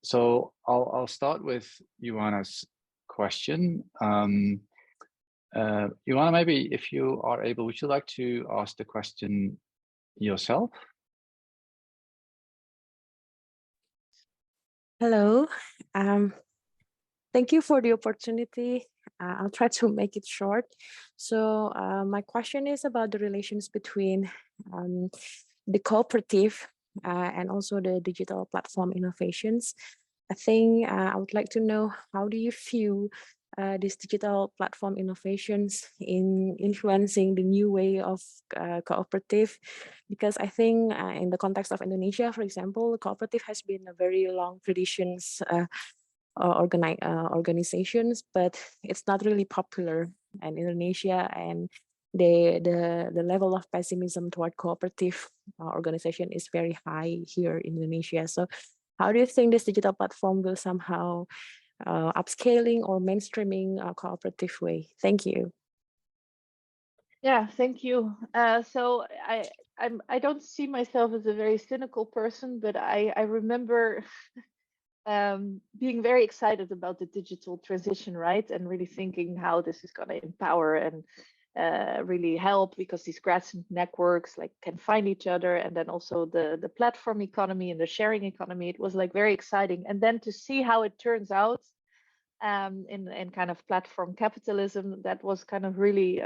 So I'll start with Joanna's question. Joanna, maybe if you are able, would you like to ask the question yourself? Hello. Thank you for the opportunity. I'll try to make it short. So my question is about the relations between the cooperative and also the digital platform innovations. I think I would like to know, how do you view these digital platform innovations in influencing the new way of cooperative? Because I think in the context of Indonesia, for example, cooperative has been a very long traditions organizations, but it's not really popular in Indonesia, and the level of pessimism toward cooperative organization is very high here in Indonesia. So how do you think this digital platform will somehow upscaling or mainstreaming a cooperative way? Thank you. Yeah, thank you. So I don't see myself as a very cynical person, but I remember being very excited about the digital transition, right? And really thinking how this is going to empower and really help, because these grassroots networks like can find each other, and then also the platform economy and the sharing economy. It was like very exciting. And then to see how it turns out in kind of platform capitalism, that was kind of really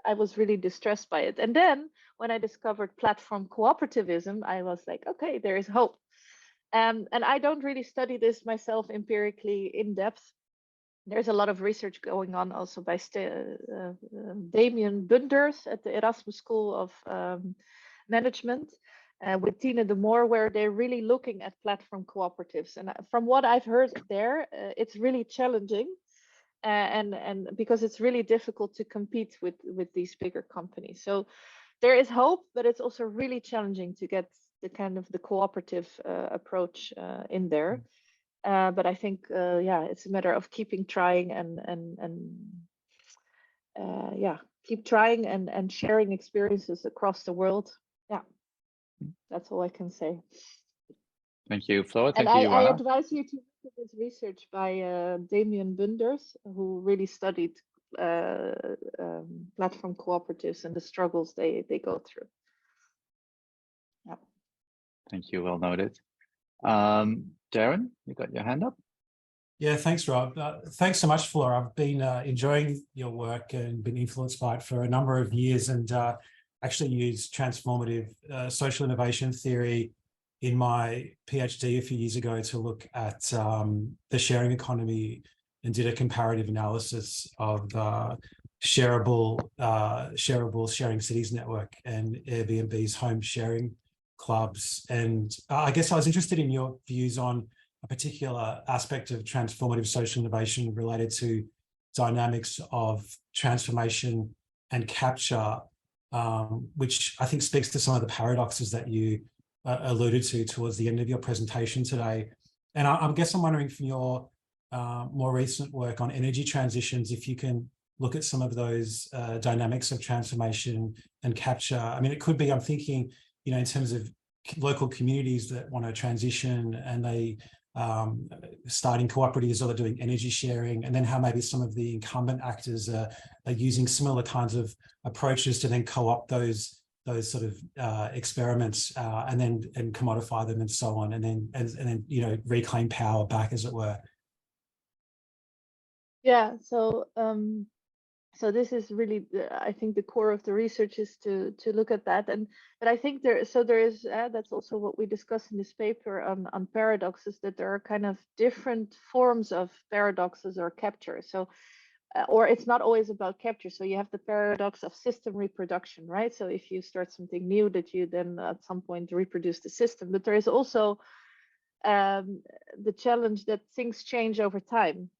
I was really distressed by it. And then when I discovered platform cooperativism, I was like, okay, there is hope. And I don't really study this myself empirically in depth. There's a lot of research going on also by Damien Bunders at the Erasmus School of Management with Tine de Moor, where they're really looking at platform cooperatives. And from what I've heard there, it's really challenging, and because it's really difficult to compete with these bigger companies. So there is hope, but it's also really challenging to get the kind of the cooperative approach in there. But I think, it's a matter of keeping trying and keep trying and sharing experiences across the world. Yeah, that's all I can say. Thank you, Flor. And Thank you, Joanna. I advise you to look at this research by Damien Bunders, who really studied platform cooperatives and the struggles they go through. Yeah. Thank you. Well noted. Darren, you got your hand up? Yeah, thanks, Rob. Thanks so much, Flor. I've been enjoying your work and been influenced by it for a number of years, and actually used transformative social innovation theory in my PhD a few years ago to look at the sharing economy, and did a comparative analysis of shareable sharing cities network and Airbnb's home sharing clubs. And I guess I was interested in your views on a particular aspect of transformative social innovation related to dynamics of transformation and capture, which I think speaks to some of the paradoxes that you alluded to towards the end of your presentation today. And I guess I'm wondering, from your more recent work on energy transitions, if you can look at some of those dynamics of transformation and capture. I mean, it could be, I'm thinking, in terms of local communities that want to transition, and they starting cooperatives, or they're doing energy sharing, and then how maybe some of the incumbent actors are using similar kinds of approaches to then co-opt those sort of experiments and commodify them and so on, and then reclaim power back, as it were. Yeah, so this is really, I think, the core of the research is to look at that. And but I think there is that's also what we discuss in this paper on paradoxes, that there are kind of different forms of paradoxes or capture. So or it's not always about capture. So you have the paradox of system reproduction, right? So if you start something new, that you then at some point reproduce the system. But there is also the challenge that things change over time.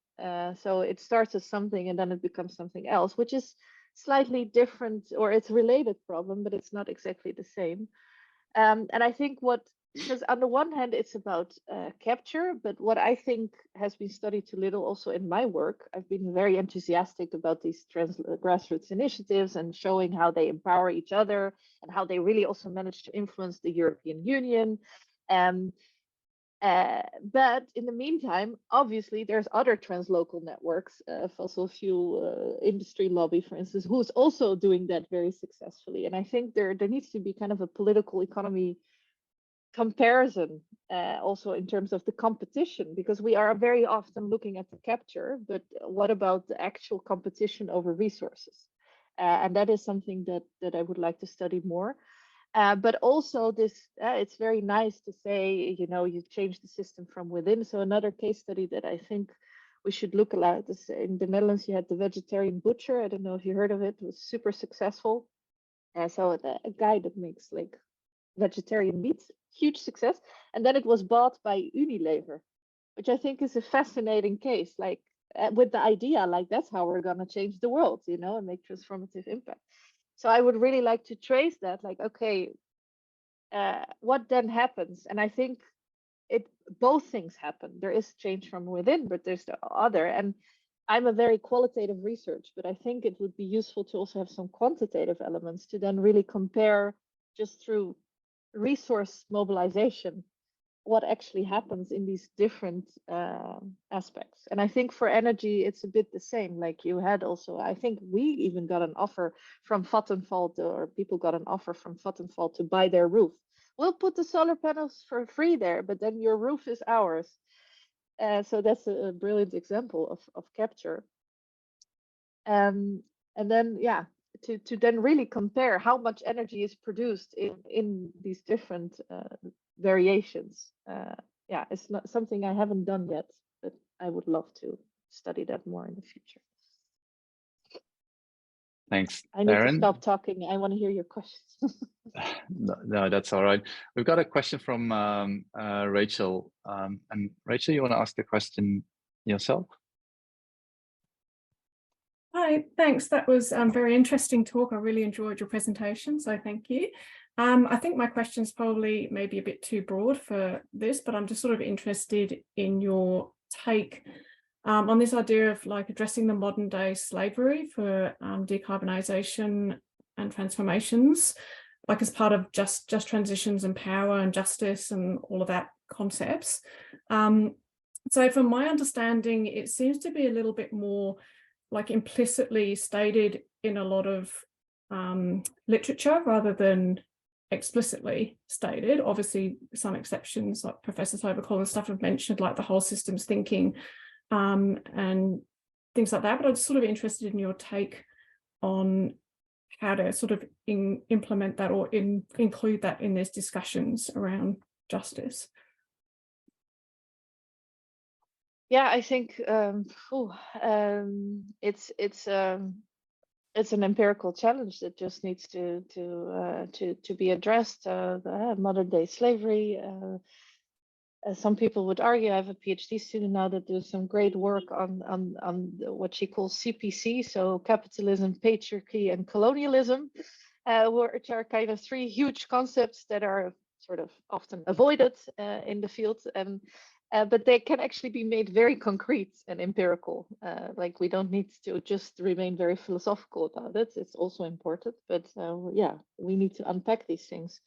So it starts as something and then it becomes something else, which is slightly different, or it's a related problem, but it's not exactly the same. And I think because on the one hand, it's about capture, but what I think has been studied too little also in my work, I've been very enthusiastic about these grassroots initiatives and showing how they empower each other and how they really also manage to influence the European Union. Um, but in the meantime, obviously, there's other translocal networks, fossil fuel industry lobby, for instance, who's also doing that very successfully. And I think there needs to be kind of a political economy comparison, also in terms of the competition, because we are very often looking at the capture, but what about the actual competition over resources? And that is something that I would like to study more. But also this, it's very nice to say, you change the system from within. So another case study that I think we should look at is in the Netherlands, you had the vegetarian butcher. I don't know if you heard of it. It was super successful. So a guy that makes like vegetarian meat, huge success. And then it was bought by Unilever, which I think is a fascinating case. Like with the idea, like that's how we're going to change the world, and make transformative impact. So I would really like to trace that, like, okay, what then happens? And I think both things happen. There is change from within, but there's the other. And I'm a very qualitative research, but I think it would be useful to also have some quantitative elements to then really compare just through resource mobilization what actually happens in these different aspects. And I think for energy, it's a bit the same. Like you had also, I think we even got an offer from Vattenfall, or people got an offer from Vattenfall to buy their roof. We'll put the solar panels for free there, but then your roof is ours. So that's a brilliant example of capture. And then, yeah, to then really compare how much energy is produced in these different variations. Yeah, it's not something I haven't done yet, but I would love to study that more in the future. Thanks, I need Darren. to stop talking. I want to hear your questions. No, that's all right. We've got a question from Rachel. And Rachel, you want to ask the question yourself? Hi, thanks. That was very interesting talk. I really enjoyed your presentation, so thank you. I think my question's probably maybe a bit too broad for this, but I'm just sort of interested in your take on this idea of like addressing the modern day slavery for decarbonisation and transformations, like as part of just transitions and power and justice and all of that concepts. So from my understanding, it seems to be a little bit more like implicitly stated in a lot of literature rather than explicitly stated. Obviously, some exceptions like Professor Sobercall and stuff have mentioned, like the whole systems thinking and things like that. But I'm sort of interested in your take on how to sort of implement that or include that in these discussions around justice. Yeah, I think it's an empirical challenge that just needs to be addressed. The modern day slavery. Some people would argue. I have a PhD student now that does some great work on what she calls CPC, so capitalism, patriarchy, and colonialism, which are kind of three huge concepts that are sort of often avoided in the field, and but they can actually be made very concrete and empirical. Like we don't need to just remain very philosophical about it. It's also important, but yeah, we need to unpack these things.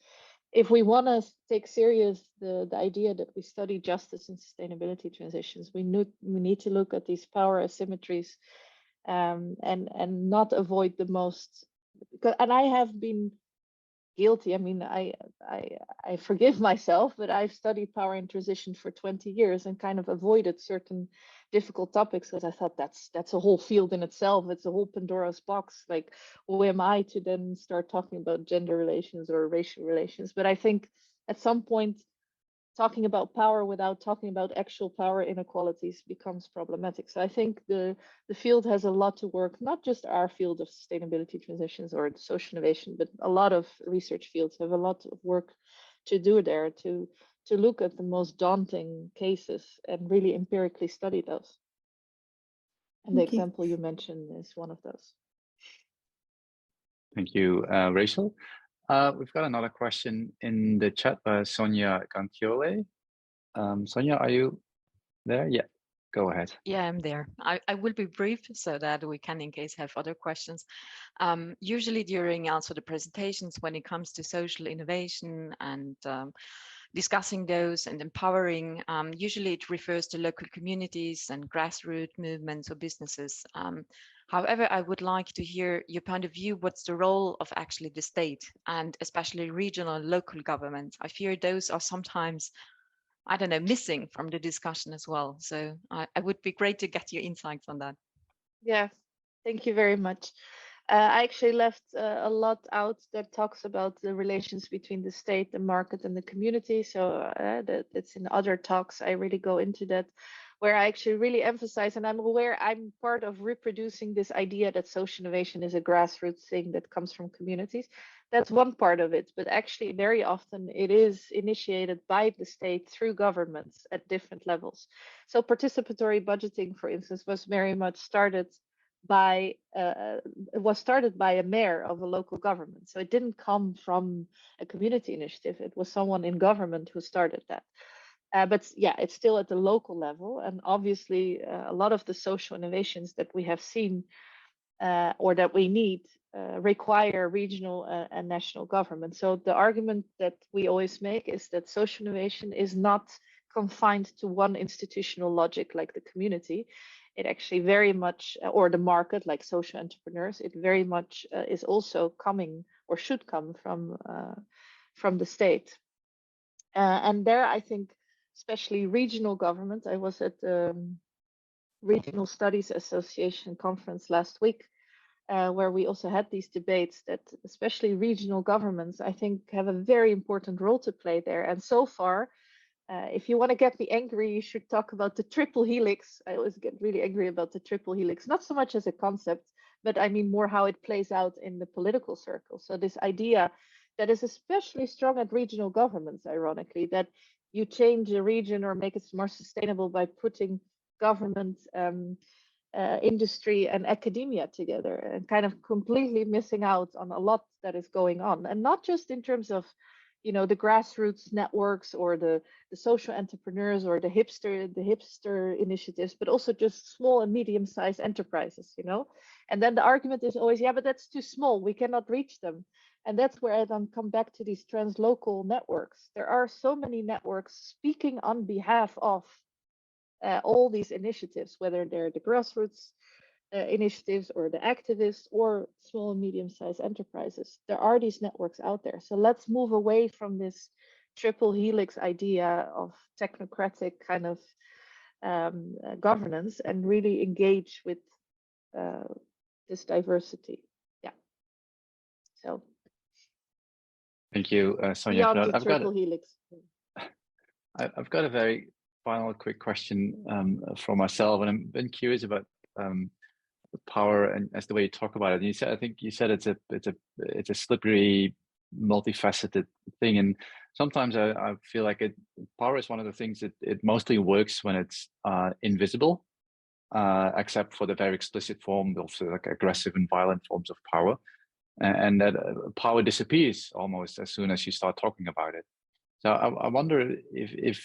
If we want to take serious the idea that we study justice and sustainability transitions, we need to look at these power asymmetries and not avoid the most. And I have been guilty. I mean, I forgive myself, but I've studied power and transition for 20 years and kind of avoided certain difficult topics because I thought that's a whole field in itself. It's a whole Pandora's box. Like, who am I to then start talking about gender relations or racial relations? But I think at some point, talking about power without talking about actual power inequalities becomes problematic. So I think the field has a lot to work, not just our field of sustainability transitions or social innovation, but a lot of research fields have a lot of work to do there to look at the most daunting cases and really empirically study those. And the example you mentioned is one of those. Thank you, Rachel. We've got another question in the chat by Sonia Gantiole. Sonia, are you there? Yeah, go ahead. Yeah, I'm there. I will be brief so that we can, in case, have other questions. Usually during also the presentations, when it comes to social innovation and discussing those and empowering, usually it refers to local communities and grassroots movements or businesses. However, I would like to hear your point of view. What's the role of actually the state and especially regional and local government? I fear those are sometimes, I don't know, missing from the discussion as well. So I would be great to get your insights on that. Yeah, thank you very much. I actually left a lot out that talks about the relations between the state, the market, and the community. So that's in other talks. I really go into that, where I actually really emphasize, and I'm aware I'm part of reproducing this idea that social innovation is a grassroots thing that comes from communities. That's one part of it, but actually very often it is initiated by the state through governments at different levels. So participatory budgeting, for instance, was very much started by it was started by a mayor of a local government. So it didn't come from a community initiative. It was someone in government who started that. But yeah, it's still at the local level. And obviously, a lot of the social innovations that we have seen or that we need require regional and national government. So the argument that we always make is that social innovation is not confined to one institutional logic like the community. It actually very much, or the market like social entrepreneurs, it very much is also coming or should come from the state. And there, I think, especially regional government, I was at the Regional Studies Association conference last week, where we also had these debates that especially regional governments, I think, have a very important role to play there. And so far, if you want to get me angry, you should talk about the triple helix. I always get really angry about the triple helix, not so much as a concept, but I mean more how it plays out in the political circle. So this idea that is especially strong at regional governments, ironically, that you change a region or make it more sustainable by putting government, industry and academia together, and kind of completely missing out on a lot that is going on. And not just in terms of, you know, the grassroots networks or the social entrepreneurs or the hipster initiatives, but also just small and medium-sized enterprises, you know. And then the argument is always, yeah, but that's too small, we cannot reach them. And that's where I then come back to these translocal networks. There are so many networks speaking on behalf of all these initiatives, whether they're the grassroots initiatives or the activists or small and medium-sized enterprises. There are these networks out there. So let's move away from this triple helix idea of technocratic kind of governance and really engage with this diversity. Yeah. So. Thank you, Sonia. Beyond the triple helix. I've got a very final quick question for myself, and I've been curious about power and as the way you talk about it. And you said, I think you said it's a slippery, multifaceted thing, and sometimes I feel like power is one of the things that it mostly works when it's invisible, except for the very explicit form of like aggressive and violent forms of power, and that power disappears almost as soon as you start talking about it. So I wonder if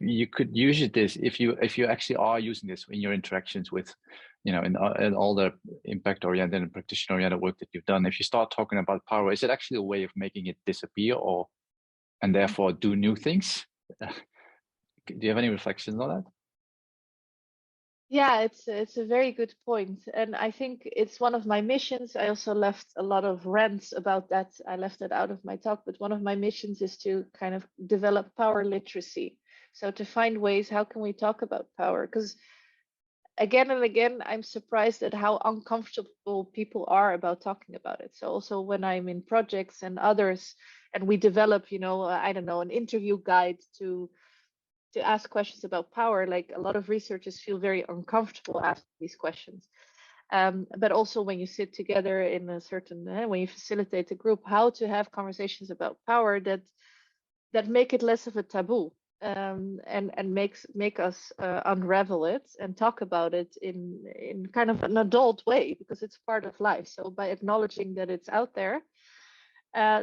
you could use this, if you actually are using this in your interactions with, you know, in all the impact-oriented and practitioner-oriented work that you've done, if you start talking about power, is it actually a way of making it disappear, or and therefore do new things? Do you have any reflections on that? Yeah, it's a very good point, and I think it's one of my missions. I also left a lot of rants about that. I left it out of my talk, but one of my missions is to kind of develop power literacy. So to find ways, how can we talk about power? Because again and again, I'm surprised at how uncomfortable people are about talking about it. So also when I'm in projects and others, and we develop, I don't know, an interview guide to ask questions about power, like a lot of researchers feel very uncomfortable asking these questions. But also when you sit together in a certain, when you facilitate a group, how to have conversations about power that make it less of a taboo, and make us unravel it and talk about it in kind of an adult way, because it's part of life. So by acknowledging that it's out there,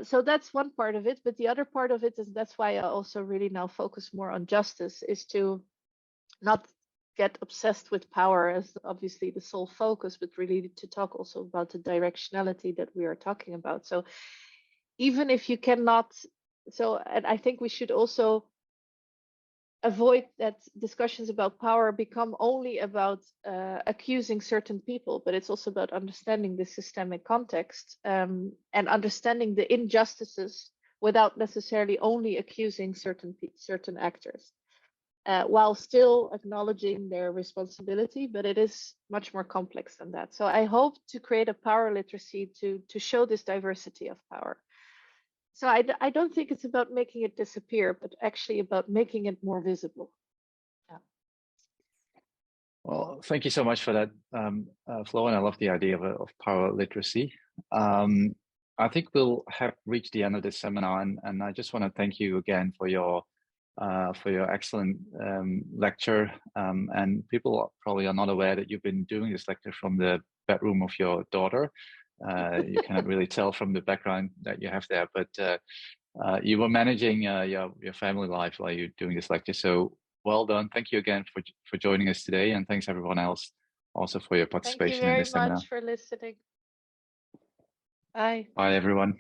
so that's one part of it. But the other part of it is, that's why I also really now focus more on justice, is to not get obsessed with power as obviously the sole focus, but really to talk also about the directionality that we are talking about. So even if you cannot, and I think we should also avoid that discussions about power become only about accusing certain people, but it's also about understanding the systemic context, and understanding the injustices without necessarily only accusing certain actors, while still acknowledging their responsibility. But it is much more complex than that. So I hope to create a power literacy to show this diversity of power. So I don't think it's about making it disappear, but actually about making it more visible. Yeah. Well, thank you so much for that, Flo, and I love the idea of power literacy. I think we'll have reached the end of this seminar, and I just want to thank you again for your excellent lecture. And people probably are not aware that you've been doing this lecture from the bedroom of your daughter. You cannot really tell from the background that you have there, but you were managing your family life while you're doing this lecture. So well done. Thank you again for joining us today, and thanks everyone else also for your participation in this seminar. Thank you very much for listening. Bye. Bye everyone.